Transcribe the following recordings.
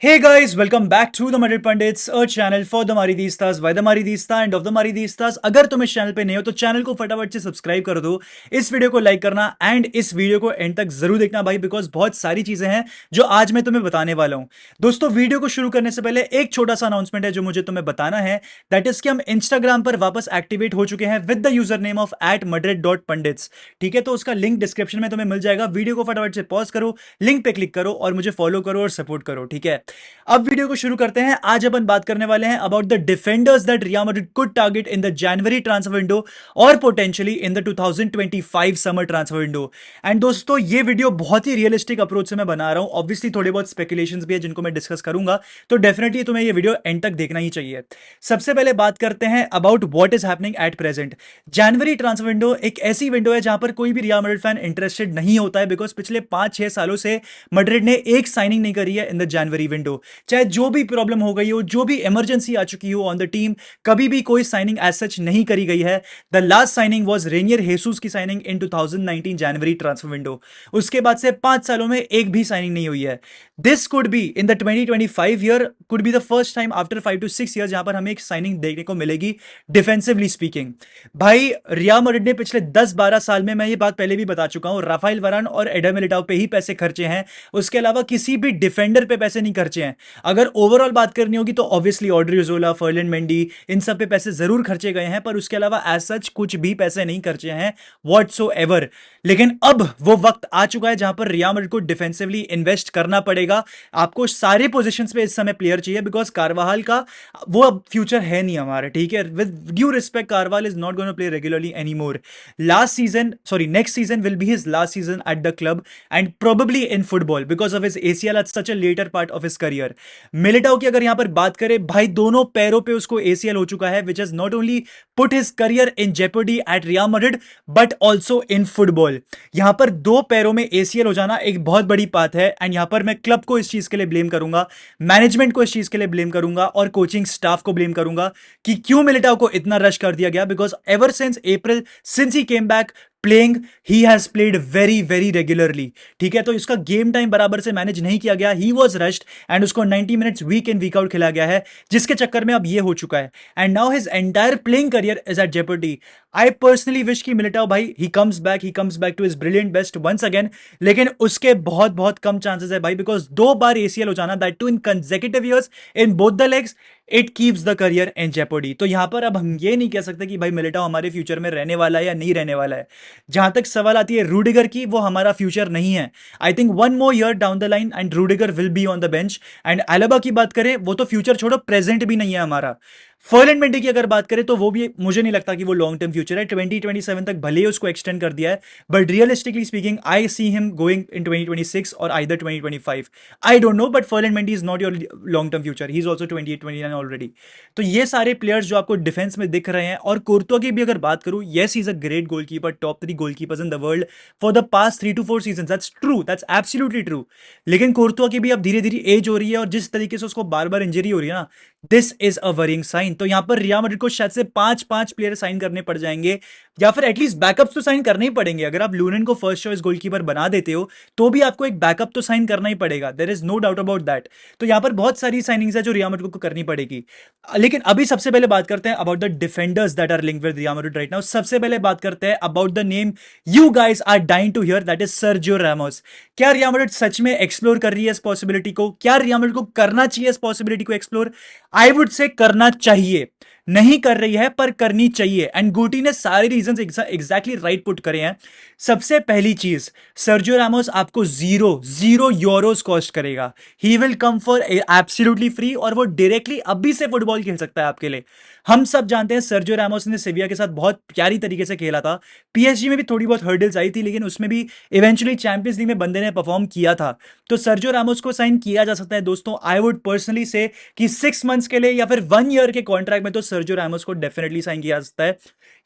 Hey guys, welcome back to the Madrid Pundits, a channel for the Maridistas, by the Maridista and of the Maridistas। अगर तुम इस channel पे नए हो तो चैनल को फटाफट से सब्सक्राइब कर दो, इस वीडियो को लाइक करना एंड इस वीडियो को एंड तक जरूर देखना भाई, बिकॉज बहुत सारी चीजें हैं जो आज मैं तुम्हें बताने वाला हूं। दोस्तों, वीडियो को शुरू करने से पहले एक छोटा सा अनाउंसमेंट है जो मुझे तुम्हें बताना है। दैट इज कि हम इंस्टाग्राम पर वापस एक्टिवेट हो चुके हैं with the user name of @madrid.pundits। ठीक है, तो उसका लिंक डिस्क्रिप्शन में तुम्हें मिल जाएगा। वीडियो को फटाफट से पॉज करो, लिंक पे क्लिक करो और मुझे फॉलो करो और सपोर्ट करो। ठीक है, अब वीडियो को शुरू करते हैं। आज अपन बात करने वाले हैं about the defenders that Real Madrid could target in the January transfer window और potentially in the 2025 summer transfer window. And दोस्तों, ये वीडियो बहुत ही रियलिस्टिक अप्रोच से मैं बना रहा हूं। ऑब्वियसली थोड़े बहुत स्पेकुलेशंस भी है जिनको मैं डिस्कस करूंगा, तो डेफिनेटली तुम्हें ये वीडियो एंड तक देखना ही चाहिए। सबसे पहले बात करते हैं about what is happening at present. January transfer window एक ऐसी विंडो है जहां पर कोई भी रियल मैड्रिड फैन इंटरेस्टेड नहीं होता है, बिकॉज पिछले 5-6 सालों से मैड्रिड ने एक साइनिंग नहीं करी है इन द जनवरी विंडो। चाहे जो भी प्रॉब्लम हो गई हो, जो भी इमरजेंसी आ चुकी हो ऑन द टीम, कभी भी कोई साइनिंग एज सच नहीं करी गई है। The last signing was Rainier हेसूस की साइनिंग इन 2019 जनवरी ट्रांसफर विंडो। उसके बाद से 5 सालों में एक भी साइनिंग नहीं हुई है। This could be in the 2025 year, could be the first time after 5 to 6 year जहां पर हमें एक साइनिंग देखने को मिलेगी डिफेंसिवली स्पीकिंग। भाई, रियल मैड्रिड ने पिछले 10-12 साल में, मैं ये बात पहले भी बता चुका हूं, राफेल वरान और एडर मिलिटाओ पे ही पैसे खर्चे हैं। उसके अलावा किसी भी डिफेंडर पे पैसे नहीं खर्चे हैं। अगर ओवरऑल बात करनी होगी तो ऑब्वियसली ऑड्रियोजोला, फर्लिन मेंडी, इन सब पे पैसे जरूर खर्चे गए हैं, पर उसके अलावा एज सच कुछ भी पैसे नहीं खर्चे हैं व्हाटसोएवर। लेकिन अब वो वक्त आ चुका है जहां पर रियल मैड्रिड को डिफेंसिवली इन्वेस्ट करना पड़ेगा। आपको सारे पोजीशंस पे इस समय प्लेयर चाहिए, बिकॉज कारवाहल का वो अब फ्यूचर है नहीं हमारा। ठीक है, with due respect, Carvajal is not going to play regularly any more. Next season will be his last season at the club and probably in football because of his ACL at such a later part of his career. Militao की अगर यहां पर बात करें, भाई दोनों पैरों पे उसको ACL हो चुका है, which has not only put his career in jeopardy at Real Madrid but also in football. यहां पर दो पैरों में ACL हो जाना एक बहुत बड़ी बात है, एंड यहां पर मैं क्लब को इस चीज के लिए ब्लेम करूंगा, मैनेजमेंट को इस चीज के लिए ब्लेम करूंगा और कोचिंग स्टाफ को ब्लेम करूंगा कि क्यों मिलिटाओ को इतना रश कर दिया गया। Because ever since April, since he came back playing, he has played very very regularly. ठीक है, तो इसका गेम टाइम बराबर से मैनेज नहीं किया गया। ही वॉज रश्ड एंड उसको 90 मिनट्स वीक इन वीक आउट खिलाया गया है, जिसके चक्कर में अब ये हो चुका है। And now his entire playing career is at jeopardy. I personally wish कि मिलिटाओ भाई he comes back to his brilliant best once again, लेकिन उसके बहुत बहुत कम चांसेस है भाई, बिकॉज 2 बार ACL हो जाना, that too in consecutive years in both the legs, it keeps the career in jeopardy. तो यहां पर अब हम ये नहीं कह सकते कि भाई मिलिटाओ हमारे फ्यूचर में रहने वाला है या नहीं रहने वाला है। जहां तक सवाल आती है रूडिगर की, वो हमारा फ्यूचर नहीं है। I think 1 more year down the line and Rudiger will be on the bench. And Alaba की बात करें, वो तो फ्यूचर छोड़ो, प्रेजेंट भी नहीं है हमारा। फर्लिन मेंडी की अगर बात करें तो वो भी मुझे नहीं लगता कि वो लॉन्ग टर्म फ्यूचर है। 2027 तक भले ही उसको एक्सटेंड कर दिया है, but realistically speaking I see him going in 2026 और either 2025। I don't know, but Ferland Mendy is not your long term future, he is also 28-29 already. तो ये सारे प्लेयर्स जो आपको डिफेंस में दिख रहे हैं, और कोर्तुआ की भी अगर बात करूं, yes he is a great goalkeeper, top 3 goalkeepers in the world for the past 3 to 4 season. That's true, that's absolutely true. लेकिन कोर्तुआ की भी अब धीरे धीरे एज हो रही है, और जिस तरीके से उसको बार बार इंजरी हो रही है ना, this is a worrying sign. तो यहां पर रियल मैड्रिड को शायद से 5-5 प्लेयर साइन करने पड़ जाएंगे, या फिर एटलीस्ट बैकअप्स तो साइन करने ही पड़ेंगे। अगर आप लूनिन को फर्स्ट चॉइस गोलकीपर बना देते हो तो भी आपको एक बैकअप तो साइन करना ही पड़ेगा, there is no doubt about that. तो यहां पर बहुत सारी साइनिंग्स है जो रियल मैड्रिड को करनी पड़ेगी। लेकिन अभी सबसे पहले बात करते हैं about the defenders that are linked with Real Madrid right now. सबसे पहले बात करते हैं about the name you guys are dying to hear, that is Sergio Ramos. क्या रियल मैड्रिड सच में एक्सप्लोर कर रही है इस पॉसिबिलिटी को? क्या रियल मैड्रिड को करना चाहिए इस पॉसिबिलिटी को एक्सप्लोर? आई वुड से करना चाहिए, नहीं कर रही है पर करनी चाहिए। एंड गुटी ने सारे रीजंस एग्जैक्टली राइट पुट करे हैं। सबसे पहली चीज, सर्जियो रामोस आपको जीरो यूरोस कॉस्ट करेगा। He will come for absolutely free, और वो डायरेक्टली अभी से फुटबॉल खेल सकता है आपके लिए। हम सब जानते हैं सर्जियो रामोस ने सेविया के साथ बहुत प्यारी तरीके से खेला था। PSG में भी थोड़ी बहुत हर्डल्स आई थी, लेकिन उसमें भी इवेंचुअली चैंपियंस लीग में बंदे ने परफॉर्म किया था। तो सर्जियो रामोस को साइन किया जा सकता है दोस्तों। आई वुड पर्सनली से कि 6 मंथ्स के लिए या फिर 1 ईयर के कॉन्ट्रैक्ट में तो सर्जियो रामोस को डेफिनेटली साइन किया जा सकता है।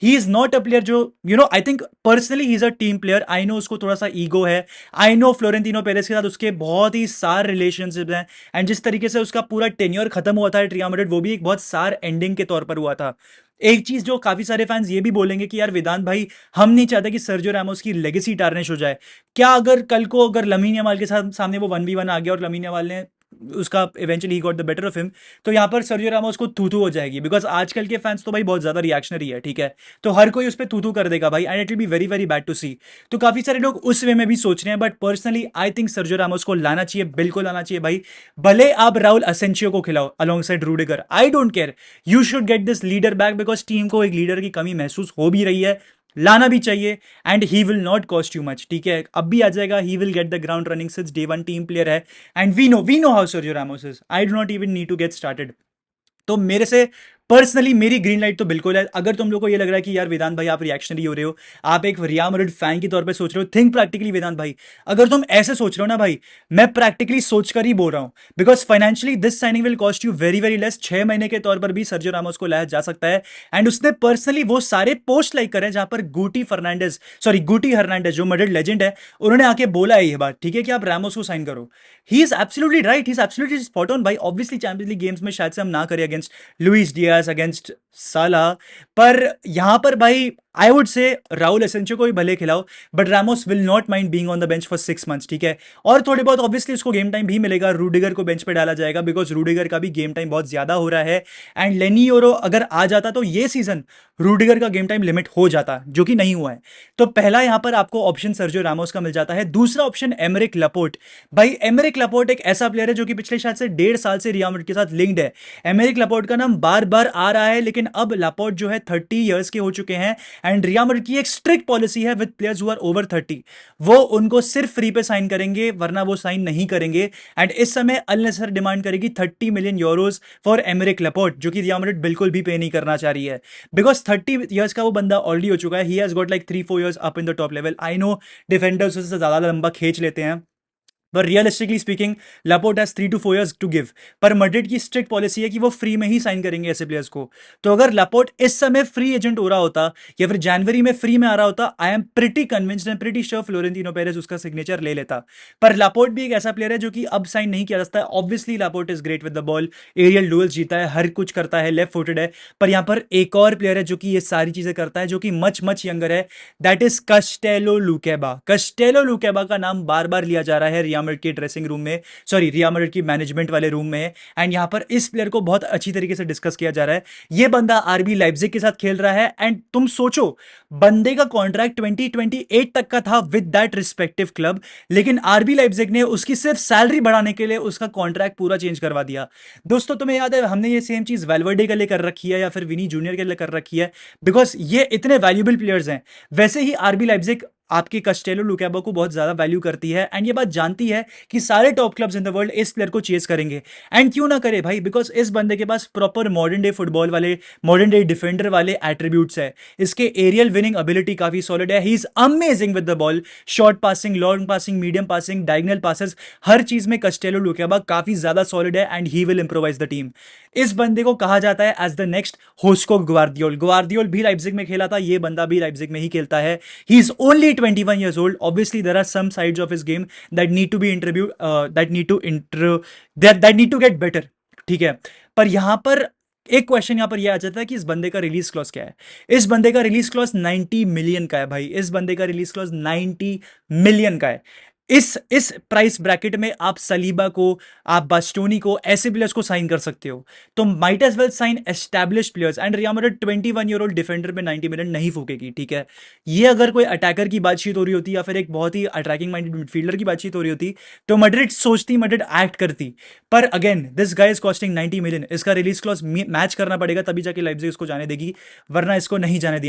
He is not a player जो I think personally he is a team player. I know उसको थोड़ा सा ईगो है, आई नो फ्लोरेंटिनो पेरेस के साथ उसके बहुत ही सार रिलेशनशिप हैं, एंड जिस तरीके से उसका पूरा टेन्योर खत्म हुआ था रियल मैड्रिड, वो भी एक बहुत सार एंडिंग के तौर पर हुआ था। एक चीज जो काफी सारे फैंस ये भी बोलेंगे कि यार वेदांत भाई, हम नहीं चाहते कि सर्जियो रामोस की लेगेसी टार्निश हो जाए। क्या अगर कल को अगर लमीन यमाल के साथ सामने वो 1v1 आ गया और लमीन यमाल ने उसका eventually he got the better of him, तो यहाँ पर सर्जियो रामोस को थू हो जाएगी, बिकॉज आजकल के फैंस तो भाई बहुत ज्यादा रिएक्शनरी है, ठीक है, तो हर कोई उस पर थू कर देगा भाई, and it will be very very bad to see. तो काफी सारे लोग उस वे में भी सोच रहे हैं, but personally I think Sergio Ramos को लाना चाहिए, बिल्कुल लाना चाहिए भाई। भले आप राहुल असेंसियो को खिलाओ along side Rudiger, I don't care, you should get this leader back, because team को एक लीडर की कमी महसूस हो भी रही है, लाना भी चाहिए, and he will not cost you much, ठीक है, अब भी आ जाएगा, he will get the ground running since day one, team player है, and we know how Sergio Ramos is, I do not even need to get started. तो मेरे से पर्सनली मेरी ग्रीन लाइट तो बिल्कुल है। अगर तुम लोग को ये लग रहा है कि यार वेदांत भाई आप रिएक्शनरी हो रहे हो, आप एक रियल मैड्रिड फैन के तौर पे सोच रहे हो, थिंक प्रैक्टिकली वेदांत भाई। अगर तुम ऐसे सोच रहे हो ना भाई, मैं प्रैक्टिकली सोचकर ही बोल रहा हूं, because financially this signing will cost you very very less. 6 महीने के तौर पर भी सर्जियो रामोस को लाया जा सकता है, एंड उसने पर्सनली वो सारे पोस्ट लाइक करे जहां पर गुटी हर्नांडेज जो मैड्रिड लेजेंड है, उन्होंने आके बोला है ये बात, ठीक है, कि आप रामोस को साइन करो। He is absolutely right, he is absolutely spot on भाई। ऑब्वियसली चैंपियंस लीग गेम्स में शायद से हम ना करें अगेंस्ट लुइस डियाज, अगेंस्ट साला, पर यहां पर भाई आई वुड से राहुल एसेंसियो को भी भले खिलाओ, but Ramos will not mind being on the bench for 6 months, ठीक है। और थोड़े बहुत ऑब्वियसली उसको गेम टाइम भी मिलेगा, रूडिगर को बेंच पे डाला जाएगा, बिकॉज रूडिगर का भी गेम टाइम बहुत ज्यादा हो रहा है, एंड लेनी ओरो अगर आ जाता तो ये सीजन रूडिगर का गेम टाइम लिमिट हो जाता, जो कि नहीं हुआ है। तो पहला यहां पर आपको ऑप्शन सर्जियो रामोस का मिल जाता है। दूसरा ऑप्शन एमरिक लपोर्ट। भाई एमरिक लपोर्ट एक ऐसा प्लेयर है जो कि पिछले शायद से 1.5 साल से रियल मैड्रिड के साथ लिंक्ड है। एमरिक लपोर्ट का नाम बार बार आ रहा है, लेकिन अब लपोर्ट जो है 30 ईयर्स के हो चुके हैं, एंड रियल मैड्रिड की एक स्ट्रिक्ट पॉलिसी है with players who are over 30, वो उनको सिर्फ फ्री पे साइन करेंगे, वरना वो साइन नहीं करेंगे। एंड इस समय अल नसर डिमांड करेगी 30 मिलियन यूरोज फॉर एमरिक लपोर्ट, जो कि रियल मैड्रिड बिल्कुल भी पे नहीं करना चाह रही है, बिकॉज 30 ईयर्स का वो बंदा ऑलरेडी हो चुका है। He has got like 3-4 years up in the top level. I know defenders उससे ज्यादा लंबा खींच लेते हैं, पर realistically speaking Laporte has 3 to 4 years to give. पर मैड्रिड की स्ट्रिक्ट पॉलिसी है कि वो फ्री में ही साइन करेंगे ऐसे प्लेयर्स को। तो अगर लापोर्ट इस समय फ्री एजेंट हो रहा होता या फिर जनवरी में फ्री में आ रहा होता, I am pretty convinced and pretty sure Florentino Perez उसका सिग्नेचर ले लेता। पर लापोर्ट भी एक ऐसा प्लेयर है जो कि अब साइन नहीं किया जा सकता है। Obviously Laporte is great with the ball, aerial duels जीता है, हर कुछ करता है, लेफ्ट फुटेड है, पर यहां पर एक और प्लेयर है जो कि ये सारी चीजें करता है, जो कि मच मच यंगर है, दैट इज कस्टेलो लुकेबा। कस्टेलो लुकेबा का नाम बार बार लिया जा रहा है रियल मैड्रिड के ड्रेसिंग रूम में, सॉरी रियल मैड्रिड की मैनेजमेंट वाले रूम में, एंड यहां पर इस प्लेयर को बहुत अच्छी तरीके से डिस्कस किया जा रहा है। ये बंदा आरबी लाइप्जिग के साथ खेल रहा है, एंड तुम सोचो बंदे का कॉन्ट्रैक्ट 2028 तक का था विद दैट रिस्पेक्टिव क्लब, लेकिन आरबी लाइप्जिग ने उसकी सिर्फ सैलरी बढ़ाने के लिए उसका कॉन्ट्रैक्ट पूरा चेंज करवा दिया। दोस्तों तुम्हें याद है हमने ये सेम चीज वेलवर्डे के लिए कर रखी है या फिर विनी जूनियर के लिए कर रखी है, बिकॉज ये इतने वैल्यूबल प्लेयर्स हैं। वैसे ही आरबी लाइप्जिग आपके कस्टेलो लुकेबा को बहुत ज्यादा वैल्यू करती है, एंड ये बात जानती है कि सारे top clubs in the world इस प्लेयर को चेस करेंगे, एंड क्यों ना करे भाई, बिकॉज इस बंदे के पास प्रॉपर मॉडर्न डे फुटबॉल वाले, मॉडर्न डे डिफेंडर वाले एट्रीब्यूट्स है। इसके एरियल विनिंग एबिलिटी काफी सॉलिड है, he is amazing with the ball, short passing, long passing, medium passing, diagonal passes, हर चीज में कस्टेलो लुकेबा काफी ज्यादा सॉलिड है, and he will improvise the team. इस बंदे को कहा जाता है एज द नेक्स्ट होस्को ग्वार्दियोल। ग्वार्दियोल भी लाइप्जिग में खेला था, ये बंदा भी लाइप्जिग में ही खेलता है। He is only 21 years old. Obviously there are some sides of his game that need to be that need to get better, ठीक है। पर यहां पर एक क्वेश्चन यहां पर यह आ जाता है कि इस बंदे का रिलीज क्लॉज क्या है। इस बंदे का रिलीज क्लॉज 90 मिलियन का है भाई, इस बंदे का रिलीज क्लॉज 90 मिलियन का है। इस प्राइस ब्रैकेट में आप सलीबा को, आप बास्टोनी को, ऐसे प्लेयर्स को साइन कर सकते हो, तो might as well sign established players, and Real Madrid 21-year-old defender में 90 मिलियन नहीं फूकेगी, ठीक है। ये अगर कोई अटैकर की बातचीत हो रही होती या फिर एक बहुत ही अटैकिंग माइंडेड मिडफील्डर की बातचीत हो रही होती, तो मैड्रिड सोचती, मैड्रिड एक्ट करती। पर again this guy is costing 90 million, इसका रिलीज क्लॉज मैच करना पड़ेगा तभी जाके लाइप्जिग इसको जाने देगी, वरना इसको नहीं जाने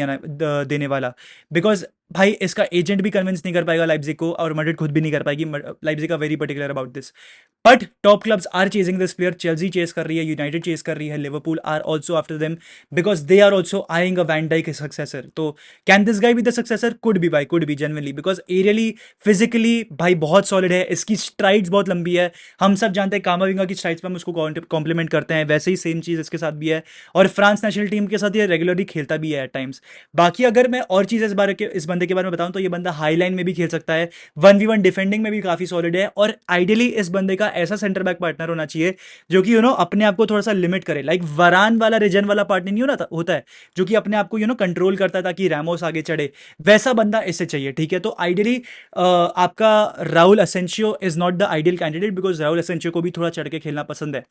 देने वाला, बिकॉज भाई इसका एजेंट भी कन्विंस नहीं कर पाएगा लाइप्जिग को, और मैड्रिड खुद भी नहीं कर पाएगी। लाइप्जिग का very particular about this, but top clubs are chasing this player. Chelsea chase कर रही है, यूनाइटेड चेस कर रही है, Liverpool are also after them, because they are also eyeing a van Dijk successor. तो can this guy be the successor? Could be भाई, could be genuinely, because aerially physically भाई बहुत सॉलिड है, इसकी strides बहुत लंबी है। हम सब जानते हैं कामाविंगा की स्ट्राइड्स पर हम उसको कॉम्प्लीमेंट करते हैं, वैसे ही सेम चीज इसके साथ भी है, और फ्रांस नेशनल टीम के साथ ये रेगुलरली खेलता भी है एट टाइम्स। बाकी अगर मैं और चीज इस बंदे के बारे में बताऊं, तो ये बंदा हाई लाइन में भी खेल सकता है, 1v1 डिफेंडिंग में भी काफी सॉलिड है, और आइडियली इस बंदे का ऐसा सेंटर बैक पार्टनर होना चाहिए जो कि अपने आप को थोड़ा सा लिमिट करे, लाइक वरान वाला रिजन वाला पार्टनर नहीं होता है, जो कि अपने आप को कंट्रोल करता है ताकि रैमोस आगे चढ़े, वैसा बंदा इसे चाहिए, ठीक है। तो आइडियली आपका Rahul Asensio is not the ideal candidate, because Rahul Asensio को भी थोड़ा चढ़ के खेलना पसंद है।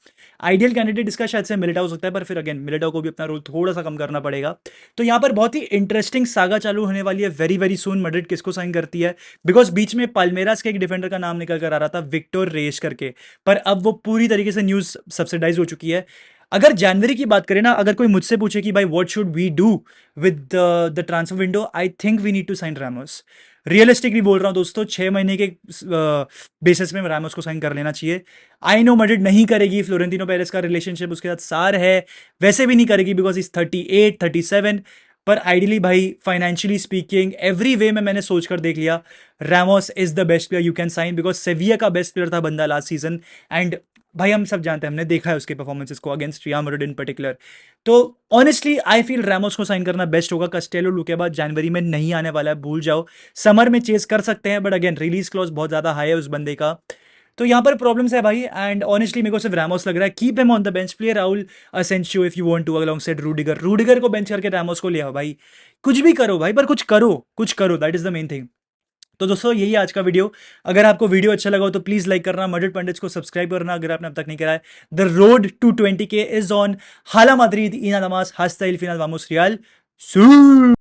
आइडियल कैंडिडेट इसका शायद से मिलिटाओ हो सकता है, पर फिर अगेन मिलिटाओ को भी अपना रोल थोड़ा सा कम करना पड़ेगा। तो यहाँ पर बहुत ही इंटरेस्टिंग सागा चालू होने वाली है, वेरी वेरी सून मैड्रिड किसको साइन करती है, बिकॉज बीच में पाल्मेरास के एक डिफेंडर का नाम निकल कर आ रहा था, विक्टर रेस करके, पर अब वो पूरी तरीके से न्यूज सब्सिडाइज हो चुकी है। अगर जनवरी की बात करें ना, अगर कोई मुझसे पूछे कि भाई what should we do with the transfer window, I think we need to sign Ramos. Realistically बोल रहा हूं दोस्तों, 6 महीने के बेसिस में रैमोस को साइन कर लेना चाहिए। आई नो मैड्रिड नहीं करेगी, फ्लोरेंटिनो पेरेस का रिलेशनशिप उसके साथ सार है, वैसे भी नहीं करेगी बिकॉज इज 38 37, पर आइडियली भाई फाइनेंशियली स्पीकिंग एवरी वे में मैंने सोचकर देख लिया, Ramos is the best player you can sign, because Sevilla का बेस्ट प्लेयर था बंदा लास्ट सीजन, एंड भाई हम सब जानते हैं, हमने देखा है उसके परफॉर्मेंसेस को अगेंस्ट रियल मैड्रिड इन पर्टिकुलर। तो ऑनेस्टली आई फील रैमोस को साइन करना बेस्ट होगा। कस्टेलो लुके बाद जनवरी में नहीं आने वाला है, भूल जाओ, समर में चेस कर सकते हैं, बट अगेन रिलीज क्लॉज बहुत ज्यादा हाई है उस बंदे का, तो यहाँ पर प्रॉब्लम्स है भाई। एंड ऑनेस्टली मेरे को सिर्फ रैमोस लग रहा है, keep him on the bench, play Raul Asencio if you want to alongside Rudiger को बेंच करके रैमोस को ले आओ भाई, कुछ भी करो भाई, पर कुछ करो, that is the main thing. तो दोस्तों यही आज का वीडियो, अगर आपको वीडियो अच्छा लगा हो तो प्लीज लाइक करना, मैड्रिड पंडित्स को सब्सक्राइब करना अगर आपने अब तक नहीं करा है। The road to 20K is on, हाला माद्रिद, इना नमास, हास्ता इल फिनाल, वामोस रियल,